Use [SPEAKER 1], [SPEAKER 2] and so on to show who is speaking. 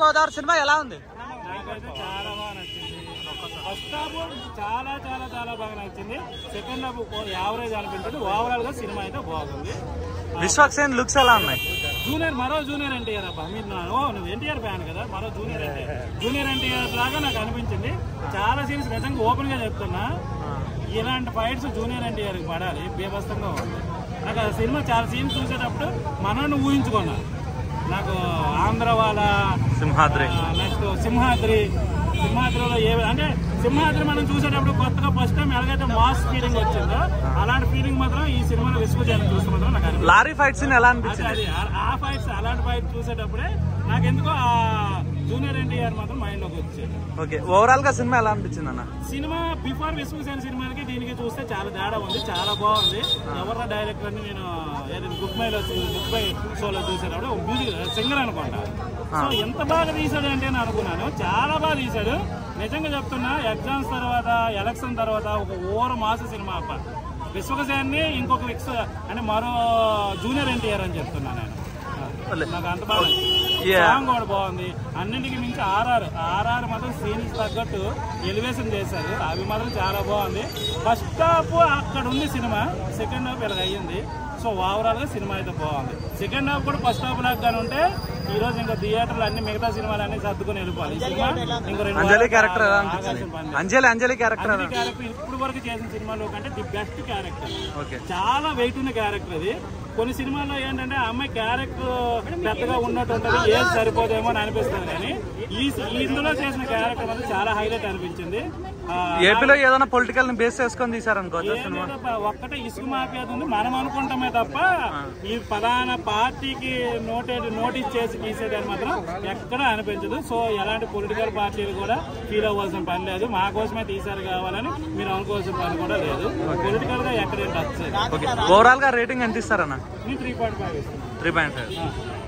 [SPEAKER 1] Godavari cinema ఎలా ఉంది?
[SPEAKER 2] నాకైతే చాలా బాగా నచ్చింది. ఫస్ట్ హాఫ్ చాలా చాలా చాలా బాగా నచ్చింది. సెకండ్ హాఫ్ యావరేజ్ అనిపించింది. ఓవరాల్ గా సినిమా అయితే బాగుంది.
[SPEAKER 1] విశ్వక్సేన్ లుక్స్ ఎలా ఉన్నాయి?
[SPEAKER 2] మరో జూనియర్ ఎన్టీఆర్ అబ్బా. మీరు నువ్వు ఎన్టీఆర్ ఫ్యాన్ కదా, మరో జూనియర్ ఎన్టీఆర్ లాగా నాకు అనిపించింది. చాలా సీన్స్ నిజంగా ఓపెన్ గా చెప్తున్నా, ఇలాంటి ఫైట్స్ జూనియర్ ఎన్టీఆర్ పడాలి, బీభత్సంగా ఉంది. నాకు ఆ సినిమా చాలా సీన్స్ చూసేటప్పుడు మనోని ఊహించుకున్నా. నాకు ఆంధ్ర వాళ్ళ
[SPEAKER 1] సింహాద్రి,
[SPEAKER 2] నెక్స్ట్ సింహాద్రిలో అంటే సింహాద్రి మనం చూసేటప్పుడు కొత్తగా ఫస్ట్ టైం ఎలాగైతే మాస్ ఫీలింగ్ వచ్చిందో అలాంటి ఫీలింగ్ మాత్రం ఈ సినిమాలో విశ్వజాన్ని చూస్తే మాత్రం నాకు
[SPEAKER 1] లారీ ఫైట్స్ ఎలా అనిపించింది?
[SPEAKER 2] ఆ ఫైట్స్ అలాంటి ఫైట్ చూసేటప్పుడే నాకు ఎందుకో ఆ జూనియర్ ఎన్టీఆర్ మాత్రం మైండ్ లోకి వచ్చేది.
[SPEAKER 1] ఓకే, ఓవరాల్ గా సినిమా ఎలా అనిపించింది అన్న?
[SPEAKER 2] సినిమా బిఫోర్ విశ్వసేన సినిమాకి దీనికి చూస్తే చాలా తేడా ఉంది, చాలా బాగుంది. ఎవరో డైరెక్టర్ అని నేను గుడ్ బై షోలో చూసేటప్పుడు మ్యూజిక్ సింగర్ అనుకుంటా. సో ఎంత బాగా తీసాడు అంటే నేను అనుకున్నాను, చాలా బాగా తీసాడు. నిజంగా చెప్తున్నా, ఎగ్జామ్స్ తర్వాత ఎలక్షన్ తర్వాత ఒక ఓవర్ మాస సినిమా అప్ప. విశ్వసేన్ని ఇంకొక అంటే మరో జూనియర్ ఎన్టీఆర్ అని చెప్తున్నా నేను. నాకు అంత బాగా సాంగ్ కూడా బాగుంది. అన్నింటికి మించి ఆర్ఆర్ మాత్రం సీన్స్ తగ్గట్టు ఎలివేషన్ చేశారు, అవి మాత్రం చాలా బాగుంది. ఫస్ట్ హాఫ్ అక్కడ ఉంది సినిమా, సెకండ్ హాఫ్ ఇలా అయ్యింది. సో ఓవరాల్ గా సినిమా అయితే బాగుంది. సెకండ్ హాఫ్ కూడా ఫస్ట్ హాఫ్ లాగా ఉంటే ఈ రోజు ఇంకా థియేటర్లు అన్ని మిగతా సినిమాలు అన్ని సర్దుకుని వెళ్ళిపోవాలి. ఈ సినిమా ఇంకో
[SPEAKER 1] అంజలి క్యారెక్టర్
[SPEAKER 2] ఇప్పుడు వరకు చేసిన సినిమాలో కంటే ది బెస్ట్ క్యారెక్టర్. చాలా వెయిట్ ఉన్న క్యారెక్టర్ అది. కొన్ని సినిమాల్లో ఏంటంటే ఆ అమ్మాయి క్యారెక్టర్ పెద్దగా ఉన్నట్టు ఉంటుంది, ఏది సరిపోదేమో అని అనిపిస్తుంది. కానీ ఇందులో చేసిన క్యారెక్టర్ అనేది చాలా హైలైట్ అనిపించింది.
[SPEAKER 1] ఏపీలో ఏదైనా పొలిటికల్ ని బేస్ చేసుకొని తీసారనుకోవచ్చు.
[SPEAKER 2] ఒక్కటే ఇసుక మాఫియా ఉంది మనం అనుకుంటామే తప్ప ఈ ప్రధాన పార్టీకి నోటీస్ చేసి తీసేదని మాత్రం ఎక్కడ అనిపించదు. సో ఎలాంటి పొలిటికల్ పార్టీలు కూడా ఫీల్ అవ్వాల్సిన పని లేదు. మా కోసమే తీసారు కావాలని మీరు అనుకోవాల్సిన పని కూడా లేదు. పొలిటికల్ గా ఎక్కడేంటి వచ్చేది.
[SPEAKER 1] ఓవరాల్ గా రేటింగ్ ఎంత ఇస్తారన్న?
[SPEAKER 2] 3.5
[SPEAKER 1] 3.5.